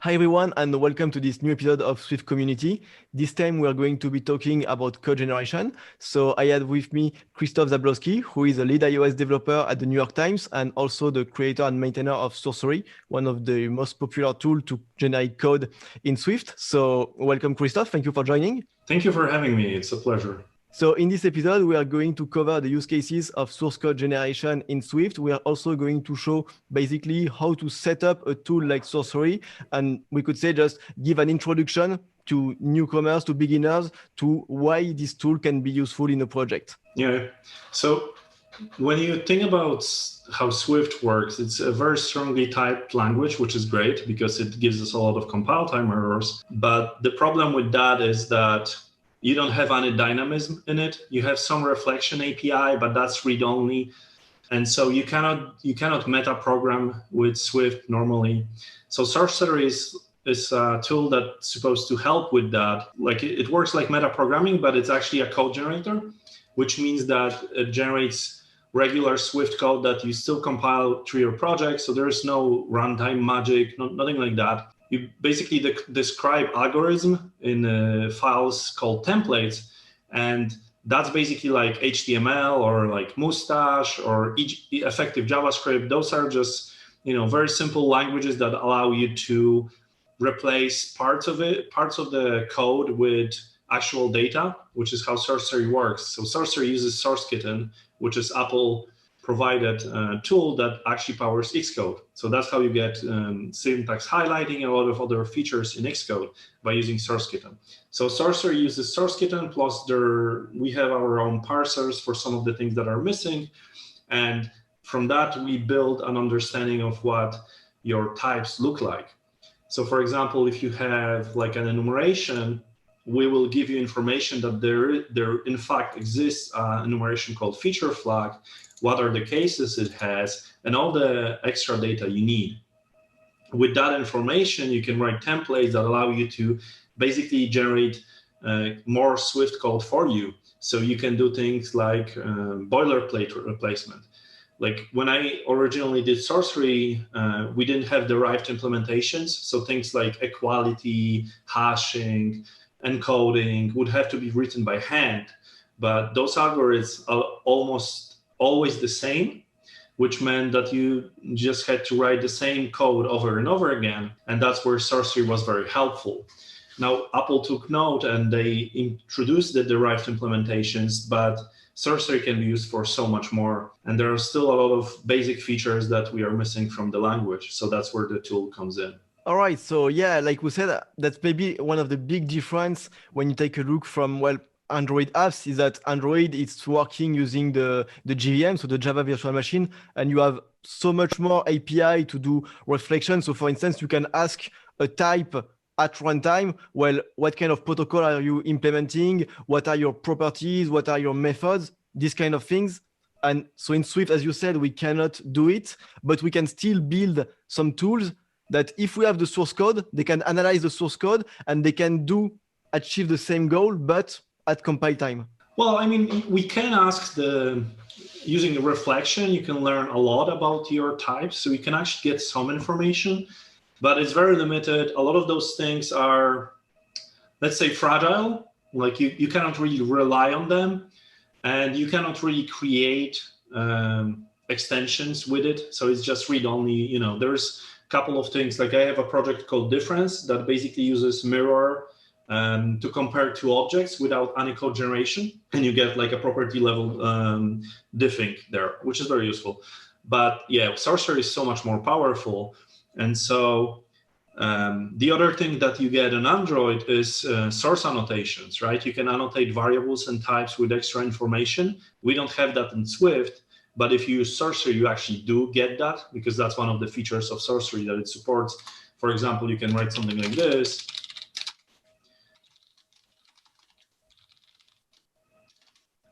Hi everyone, and welcome to this new episode of Swift Community. This time we are going to be talking about code generation. So I had with me Krzysztof Zabłocki, who is a lead iOS developer at the New York Times and also the creator and maintainer of Sourcery, one of the most popular tools to generate code in Swift. So welcome Krzysztof, thank you for joining. Thank you for having me, it's a pleasure. So in this episode, we are going to cover the use cases of source code generation in Swift. We are also going to show basically how to set up a tool like Sourcery. And we could say just give an introduction to newcomers, to beginners, to why this tool can be useful in a project. Yeah, so when you think about how Swift works, it's a very strongly typed language, which is great because it gives us a lot of compile time errors. But the problem with that is that you don't have any dynamism in it. You have some reflection API, but that's read-only. And so you cannot meta program with Swift normally. So Sourcery is a tool that's supposed to help with that. Like it works like meta programming, but it's actually a code generator, which means that it generates regular Swift code that you still compile to your project. So there's no runtime magic, nothing like that. You basically describe algorithm in files called templates, and that's basically like HTML or like Mustache or effective JavaScript. Those are just very simple languages that allow you to replace parts of the code with actual data, which is how Sourcery works. So Sourcery uses SourceKitten, which is Apple provided tool that actually powers Xcode. So that's how you get syntax highlighting and a lot of other features in Xcode by using SourceKitten. So Sourcery uses SourceKitten, plus we have our own parsers for some of the things that are missing. And from that, we build an understanding of what your types look like. So for example, if you have like an enumeration, we will give you information that there in fact exists an enumeration called feature flag, what are the cases it has, and all the extra data you need. With that information, you can write templates that allow you to basically generate more Swift code for you. So you can do things like boilerplate replacement. Like when I originally did Sourcery, we didn't have derived implementations. So things like equality, hashing, encoding would have to be written by hand. But those algorithms are almost always the same, which meant that you just had to write the same code over and over again. And that's where Sourcery was very helpful. Now, Apple took note and they introduced the derived implementations, but Sourcery can be used for so much more. And there are still a lot of basic features that we are missing from the language. So that's where the tool comes in. All right. So yeah, like we said, that's maybe one of the big difference when you take a look from, Android apps is that Android is working using the JVM, so the Java Virtual Machine, and you have so much more API to do reflection. So for instance, you can ask a type at runtime, well, what kind of protocol are you implementing? What are your properties? What are your methods? These kind of things. And so in Swift, as you said, we cannot do it, but we can still build some tools that if we have the source code, they can analyze the source code and they can achieve the same goal, but at compile time. Well, I mean, we can ask using the reflection, you can learn a lot about your types. So you can actually get some information, but it's very limited. A lot of those things are, let's say, fragile. Like you cannot really rely on them, and you cannot really create extensions with it. So it's just read-only. There's a couple of things. Like I have a project called Difference that basically uses mirror to compare two objects without any code generation, and you get like a property level diffing there, which is very useful. But yeah, Sourcery is so much more powerful. And so the other thing that you get in Android is source annotations, right? You can annotate variables and types with extra information. We don't have that in Swift, but if you use Sourcery, you actually do get that, because that's one of the features of Sourcery that it supports. For example, you can write something like this.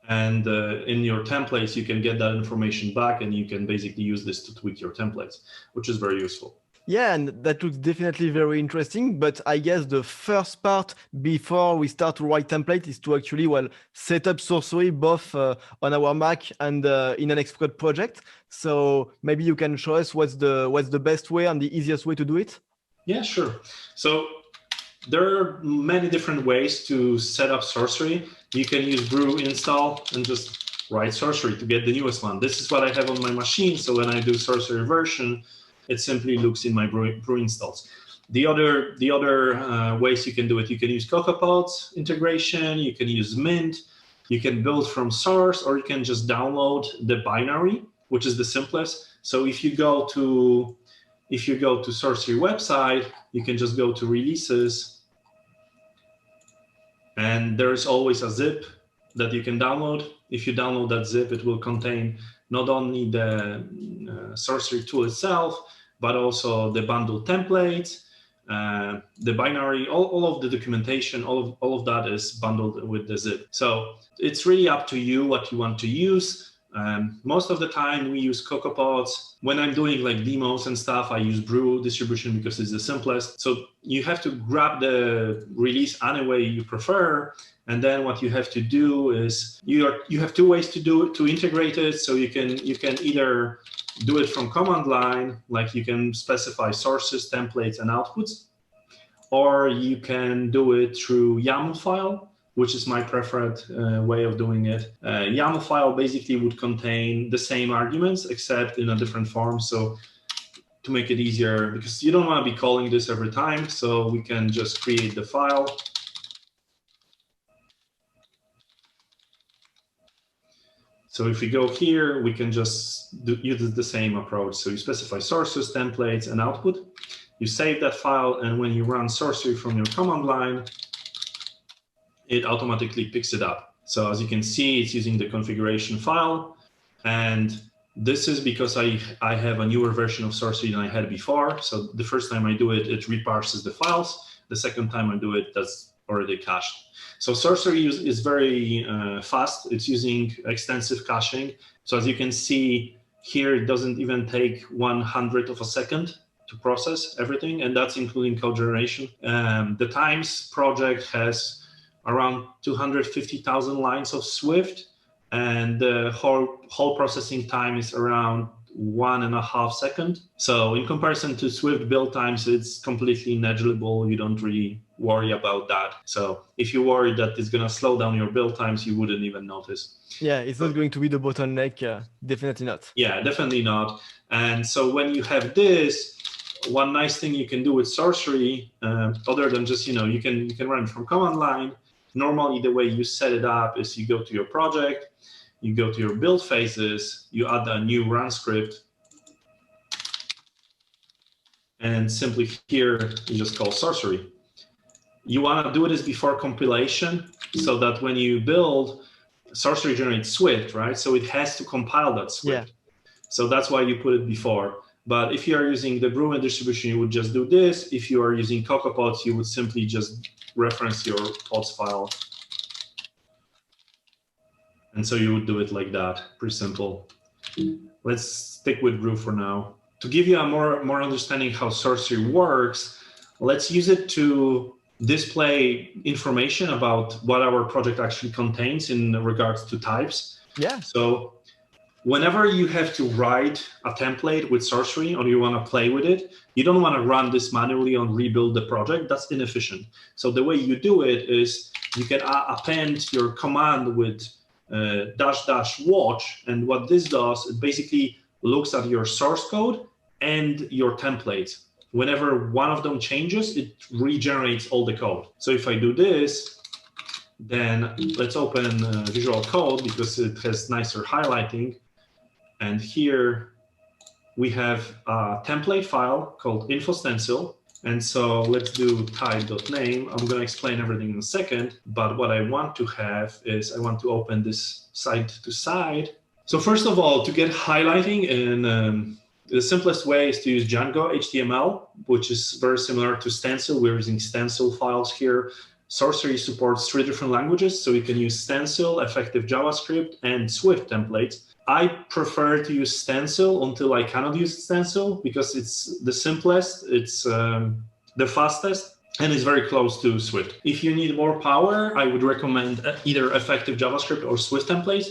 And in your templates, you can get that information back, and you can basically use this to tweak your templates, which is very useful. Yeah, and that looks definitely very interesting. But I guess the first part before we start to write template is to actually, well, set up Sourcery both on our Mac and in an Xcode project. So maybe you can show us what's the best way and the easiest way to do it. Yeah, sure. So there are many different ways to set up Sourcery. You can use brew install and just write Sourcery to get the newest one. This is what I have on my machine. So when I do Sourcery version, it simply looks in my brew installs. The other ways you can do it, you can use CocoaPods integration, you can use Mint, you can build from source, or you can just download the binary, which is the simplest. So if you go to Sourcery website, you can just go to releases, and there's always a zip that you can download. If you download that zip, it will contain not only the Sourcery tool itself, but also the bundle templates, the binary, all of the documentation, all of that is bundled with the zip. So it's really up to you what you want to use. Most of the time we use CocoaPods. When I'm doing like demos and stuff, I use Brew distribution because it's the simplest. So you have to grab the release any way you prefer. And then what you have to do is you have two ways to integrate it. So you can either do it from command line, like you can specify sources, templates, and outputs, or you can do it through YAML file, which is my preferred way of doing it. YAML file basically would contain the same arguments, except in a different form. So to make it easier, because you don't want to be calling this every time, so we can just create the file. So if we go here, we can just use the same approach. So you specify sources, templates, and output. You save that file, and when you run Sourcery from your command line, it automatically picks it up. So as you can see, it's using the configuration file. And this is because I have a newer version of Sourcery than I had before. So the first time I do it, it reparses the files. The second time I do it, that's already cached. So Sourcery is very fast. It's using extensive caching. So as you can see here, it doesn't even take 1/100 of a second to process everything, and that's including code generation. The Times project has around 250,000 lines of Swift, and the whole processing time is around 1.5 seconds. So in comparison to Swift build times, it's completely negligible. You don't really worry about that. So if you worry that it's going to slow down your build times, you wouldn't even notice. Yeah, it's not going to be the bottleneck. Definitely not. Yeah, definitely not. And so when you have this, one nice thing you can do with Sourcery, other than just, you can run from command line. Normally, the way you set it up is you go to your project, you go to your build phases, you add a new run script, and simply here, you just call Sourcery. You want to do this before compilation so that when you build, Sourcery generates Swift, right? So it has to compile that Swift. Yeah. So that's why you put it before. But if you are using the Brew distribution, you would just do this. If you are using CocoaPods, you would simply just reference your pods file. And so you would do it like that, pretty simple. Let's stick with Brew for now. To give you a more understanding how Sourcery works, let's use it to display information about what our project actually contains in regards to types. Yeah. So whenever you have to write a template with Sourcery or you want to play with it, you don't want to run this manually and rebuild the project. That's inefficient. So the way you do it is you can append your command with --watch. And what this does, it basically looks at your source code and your template. Whenever one of them changes, it regenerates all the code. So if I do this, then let's open Visual Code because it has nicer highlighting. And here we have a template file called info_stencil. And so let's do type.name. I'm going to explain everything in a second. But what I want to have is I want to open this side to side. So first of all, to get highlighting in the simplest way is to use Django HTML, which is very similar to Stencil. We're using Stencil files here. Sourcery supports 3 different languages, so you can use Stencil, effective JavaScript, and Swift templates. I prefer to use stencil until I cannot use stencil because it's the simplest, it's the fastest, and it's very close to Swift. If you need more power, I would recommend either effective JavaScript or Swift templates.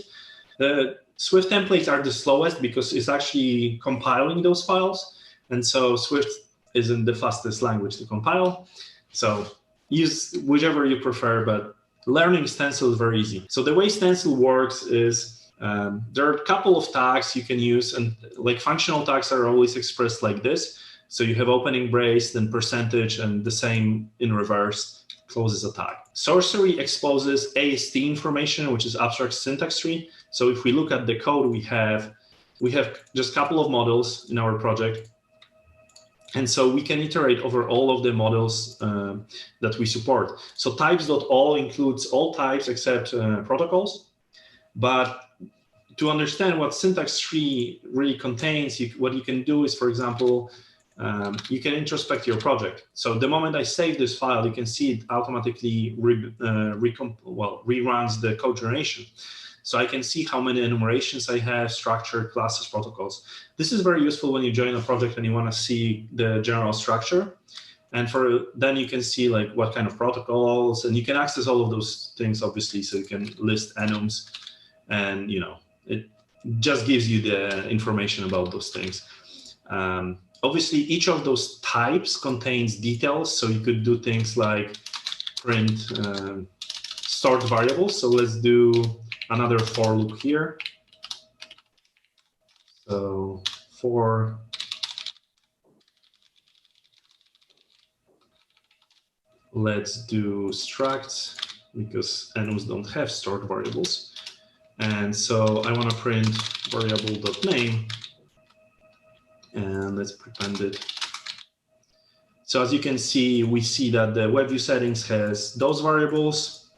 The Swift templates are the slowest because it's actually compiling those files. And so Swift isn't the fastest language to compile. So use whichever you prefer, but learning stencil is very easy. So the way stencil works is there are a couple of tags you can use, and like functional tags are always expressed like this. So you have opening brace, then percentage, and the same in reverse closes a tag. Sourcery exposes AST information, which is abstract syntax tree. So if we look at the code, we have just a couple of models in our project. And so we can iterate over all of the models that we support. So types.all includes all types except protocols. But to understand what syntax tree really contains, what you can do is, for example, you can introspect your project. So the moment I save this file, you can see it automatically reruns the code generation. So I can see how many enumerations I have, structure, classes, protocols. This is very useful when you join a project and you want to see the general structure. And then you can see like what kind of protocols, and you can access all of those things, obviously, so you can list enums, and it just gives you the information about those things. Obviously, each of those types contains details, so you could do things like print stored variables. So let's do another for loop here. So for let's do structs, because enums don't have stored variables. And so I want to print variable.name, and let's prepend it. So as you can see, we see that the web view settings has those variables,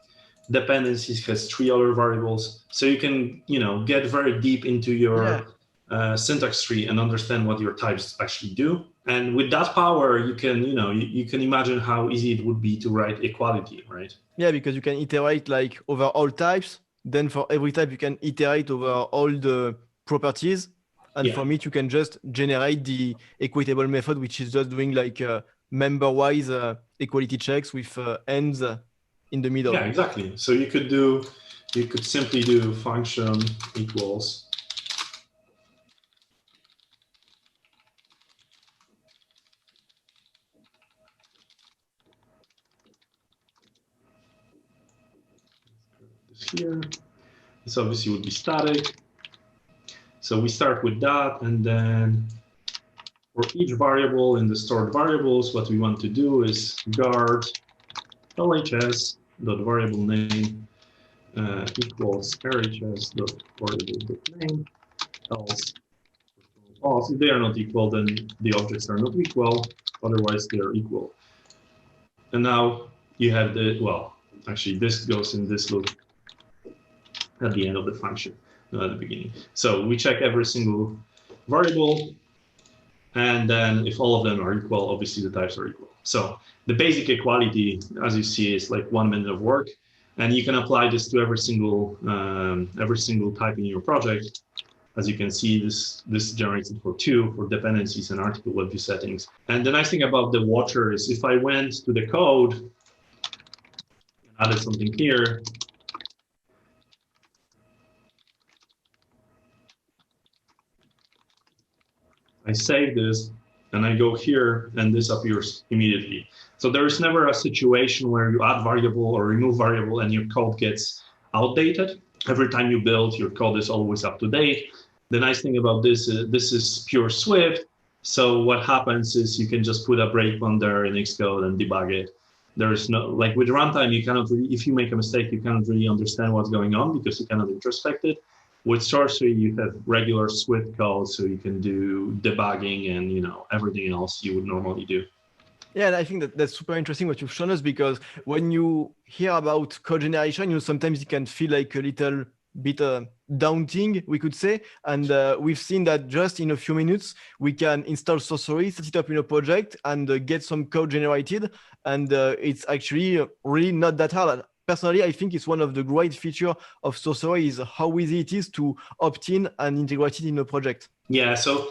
dependencies has 3 other variables. So you can, get very deep into your syntax tree and understand what your types actually do. And with that power, you can, you can imagine how easy it would be to write equality, right? Yeah, because you can iterate like over all types. Then for every type, you can iterate over all the properties. And from it, you can just generate the equitable method, which is just doing like member-wise equality checks with ends in the middle. Yeah, exactly. So you could simply do function equals here. This obviously would be static. So we start with that, and then for each variable in the stored variables, what we want to do is guard LHS.variable_name equals RHS.variable.name, else false. If they are not equal, then the objects are not equal. Otherwise, they are equal. And now you have actually this goes in this loop at the end of the function, not at the beginning. So we check every single variable, and then if all of them are equal, obviously the types are equal. So the basic equality, as you see, is like 1 minute of work, and you can apply this to every single type in your project. As you can see, this generates it for 2 for dependencies and article web view settings. And the nice thing about the watcher is if I went to the code and added something here, I save this and I go here, and this appears immediately. So there is never a situation where you add variable or remove variable and your code gets outdated. Every time you build, your code is always up to date. The nice thing about this is pure Swift. So what happens is you can just put a breakpoint there in Xcode and debug it. There is no, like with runtime, you cannot really, if you make a mistake, you cannot really understand what's going on because you cannot introspect it. With Sourcery, you have regular Swift code, so you can do debugging and everything else you would normally do. Yeah, and I think that's super interesting what you've shown us, because when you hear about code generation, sometimes it can feel like a little bit daunting, we could say. And we've seen that just in a few minutes, we can install Sourcery, set it up in a project, and get some code generated. And it's actually really not that hard. personally, I think it's one of the great features of Sourcery is how easy it is to opt in and integrate it in a project. Yeah, so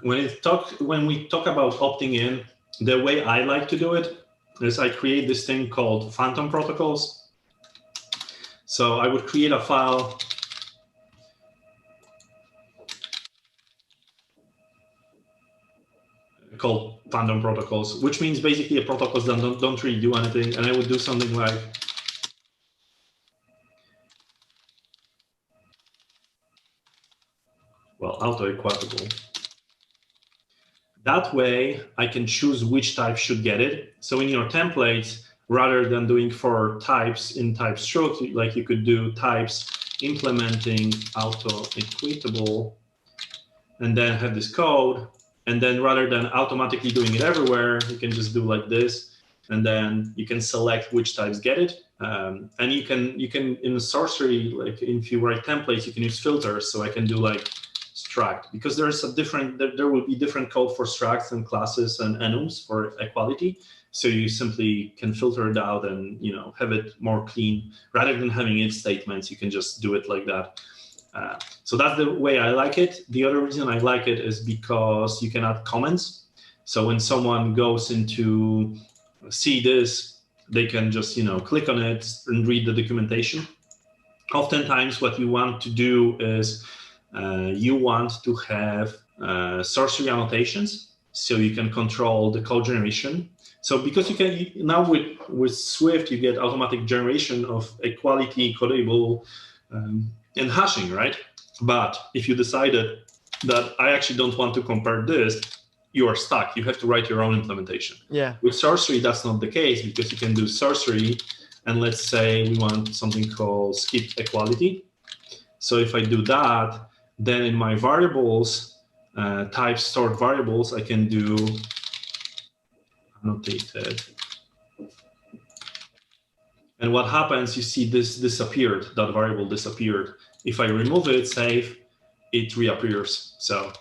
when we talk about opting in, the way I like to do it is I create this thing called phantom protocols. So I would create a file called phantom protocols, which means basically a protocols that don't really do anything. And I would do something like auto-equatable. That way, I can choose which type should get it. So in your templates, rather than doing for types in type stroke, like you could do types implementing auto-equatable, and then have this code. And then rather than automatically doing it everywhere, you can just do like this, and then you can select which types get it. And you can in Sourcery, like if you write templates, you can use filters. So I can do like struct, because there's a different, there will be different code for structs and classes and enums for equality. So you simply can filter it out and have it more clean. Rather than having if statements, you can just do it like that. So that's the way I like it. The other reason I like it is because you can add comments. So when someone goes into see this, they can just click on it and read the documentation. Oftentimes what you want to do is you want to have Sourcery annotations, so you can control the code generation. So because you can now with Swift, you get automatic generation of equality, codable, and hashing, right? But if you decided that I actually don't want to compare this, you are stuck. You have to write your own implementation. Yeah. With Sourcery, that's not the case, because you can do Sourcery, and let's say we want something called skip equality. So if I do that, then in my variables, type stored variables, I can do annotated. And what happens, you see this disappeared, that variable disappeared. If I remove it, save, it reappears. So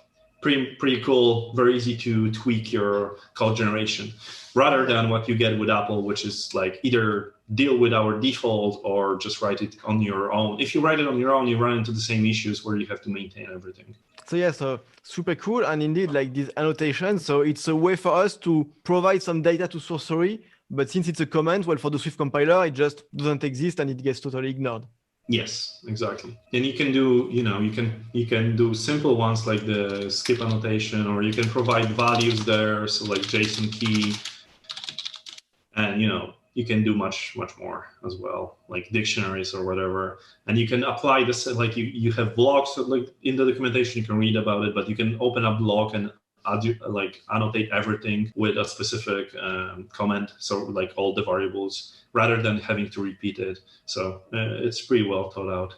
pretty cool, very easy to tweak your code generation, rather than what you get with Apple, which is like either deal with our default or just write it on your own. If you write it on your own, you run into the same issues where you have to maintain everything. So yeah, so super cool. And indeed, like these annotations, so it's a way for us to provide some data to Sourcery, but since it's a comment, well, for the Swift compiler, it just doesn't exist and it gets totally ignored. Yes, exactly. And you can do, you can do simple ones like the skip annotation, or you can provide values there, so like JSON key, and you can do much more as well, like dictionaries or whatever. And you can apply this, like you have blocks, so like in the documentation you can read about it, but you can open up block and annotate everything with a specific comment, so like all the variables, rather than having to repeat it. So it's pretty well thought out.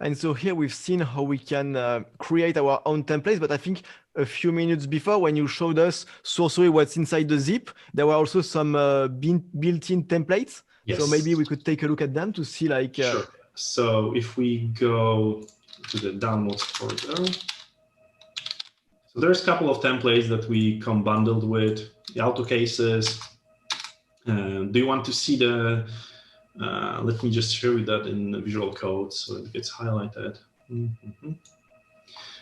And so here we've seen how we can create our own templates, but I think a few minutes before, when you showed us Sourcery what's inside the zip, there were also some built-in templates. Yes. So maybe we could take a look at them to see like... Sure. So if we go to the downloads folder, so there's a couple of templates that we come bundled with, the auto cases. Do you want to see the, let me just show you that in the Visual Code so it gets highlighted.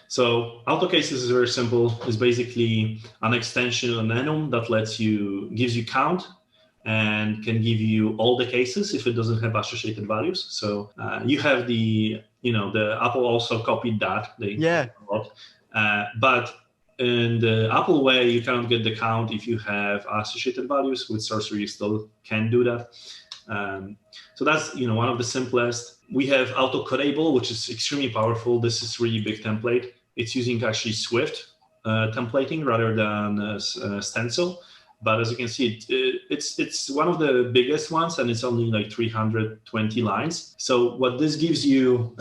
So auto cases is very simple. It's basically an extension on enum that gives you count and can give you all the cases if it doesn't have associated values. So you have the Apple also copied that. But in the Apple way, you cannot get the count if you have associated values. With Sourcery, you still can do that. So that's one of the simplest. We have auto-codable, which is extremely powerful. This is really big template. It's using actually Swift templating rather than Stencil. But as you can see, it's one of the biggest ones, and it's only like 320 lines. So what this gives you,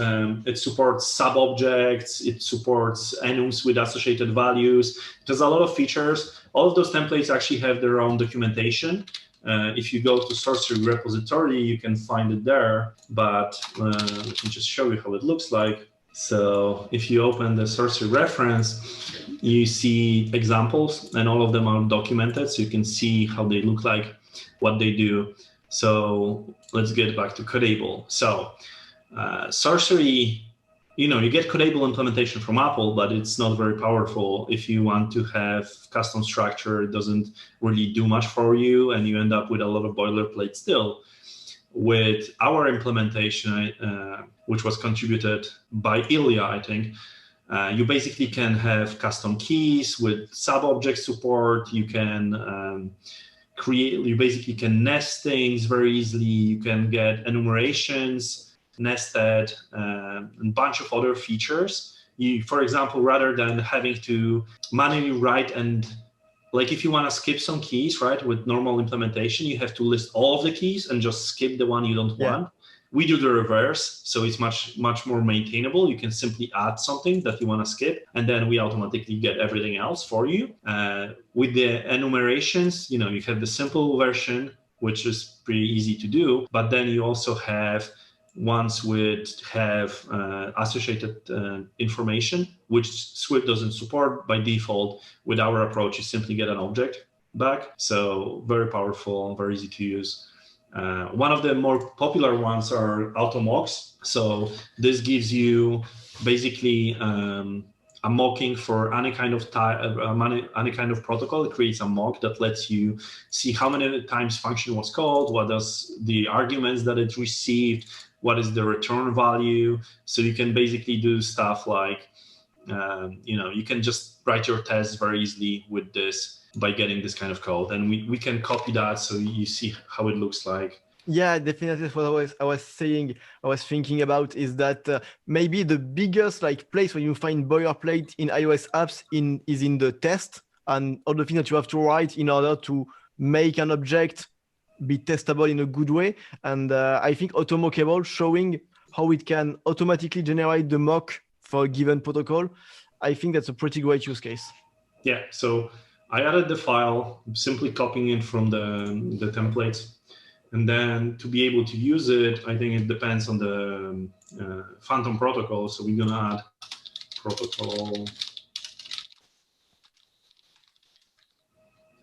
it supports sub-objects, it supports enums with associated values. It has a lot of features. All of those templates actually have their own documentation. If you go to Sourcery repository, you can find it there. But let me just show you how it looks like. So if you open the Sourcery reference, you see examples, and all of them are documented, so you can see how they look like, what they do. So let's get back to Codeable. So Sourcery, you get Codeable implementation from Apple, but it's not very powerful. If you want to have custom structure, it doesn't really do much for you, and you end up with a lot of boilerplate still. With our implementation, which was contributed by Ilya, I think, you basically can have custom keys with sub-object support. You can you basically can nest things very easily. You can get enumerations nested, and a bunch of other features. For example, rather than having to manually write and like if you want to skip some keys, right, with normal implementation, you have to list all of the keys and just skip the one you don't want. We do the reverse, so it's much more maintainable. You can simply add something that you want to skip, and then we automatically get everything else for you. With the enumerations, you have the simple version, which is pretty easy to do, but then you also have ones which have associated information, which Swift doesn't support by default. With our approach, you simply get an object back. So very powerful, very easy to use. One of the more popular ones are auto-mocks. So this gives you basically a mocking for any kind of protocol. It creates a mock that lets you see how many times function was called, what does the arguments that it received, what is the return value. So you can basically do stuff like, you can just write your tests very easily with this by getting this kind of code. And we can copy that so you see how it looks like. Yeah, definitely. What I was thinking about is that maybe the biggest place where you find boilerplate in iOS apps is in the test and all the things that you have to write in order to make an object be testable in a good way. And I think AutoMockable showing how it can automatically generate the mock for a given protocol, I think that's a pretty great use case. Yeah, so I added the file, simply copying it from the templates. And then to be able to use it, I think it depends on the Phantom protocol. So we're going to add protocol.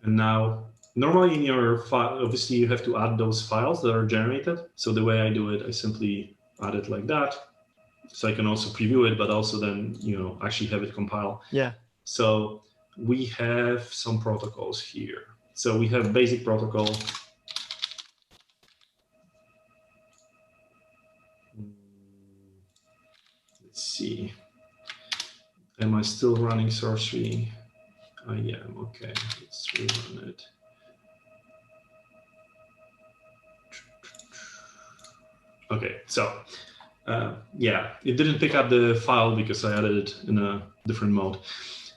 And now, normally in your file, obviously you have to add those files that are generated. So the way I do it, I simply add it like that. So I can also preview it, but also then, actually have it compile. Yeah. So we have some protocols here. So we have basic protocol. Let's see. Am I still running Sourcery? I am. Okay, let's rerun it. Okay, so yeah, it didn't pick up the file because I added it in a different mode.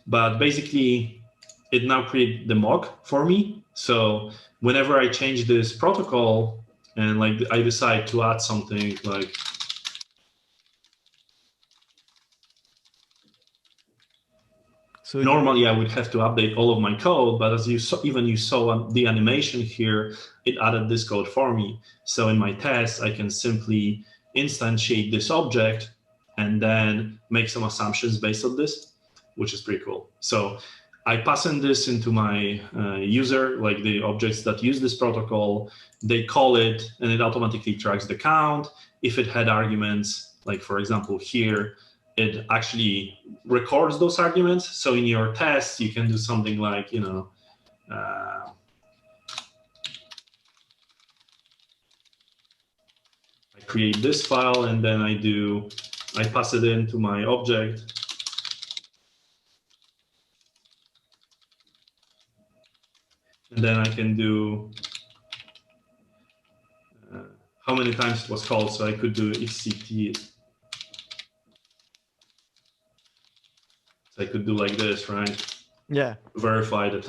But basically, it now creates the mock for me. So whenever I change this protocol and I decide to add something like, so normally I would have to update all of my code, but as you saw the animation here, it added this code for me. So in my test, I can simply instantiate this object and then make some assumptions based on this, which is pretty cool. So I pass in this into my user, like the objects that use this protocol, they call it and it automatically tracks the count. If it had arguments, like for example here, it actually records those arguments. So in your tests, you can do something like, I create this file and then I pass it into my object. And then I can do how many times it was called. So I could do XCT. So I could do like this, right? Yeah. Verify that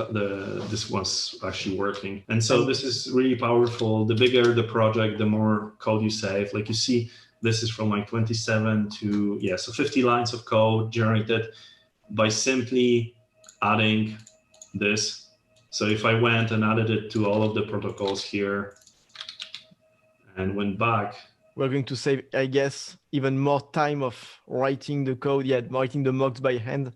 this was actually working. And so this is really powerful. The bigger the project, the more code you save. Like you see, this is from like 27 to, yeah, so 50 lines of code generated by simply adding this. So if I went and added it to all of the protocols here and went back, we're going to save, I guess, even more time of writing the code, writing the mocks by hand.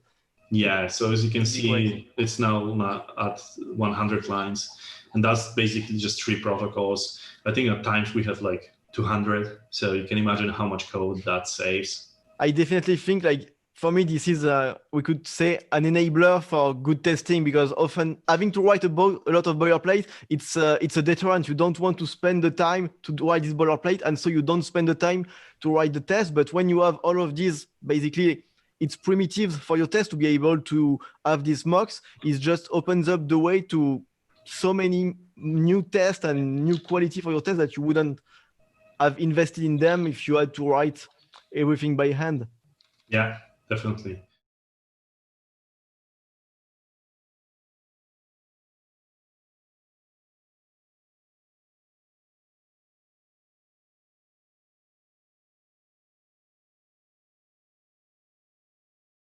Yeah, so as you can see, it's now not at 100 lines. And that's basically just 3 protocols. I think at times we have like 200. So you can imagine how much code that saves. I definitely think like for me, this is we could say an enabler for good testing, because often having to write a lot of boilerplate, it's a deterrent. You don't want to spend the time to write this boilerplate, and so you don't spend the time to write the test. But when you have all of these, basically, it's primitives for your test to be able to have these mocks. It just opens up the way to so many new tests and new quality for your test that you wouldn't have invested in them if you had to write everything by hand. Yeah, definitely.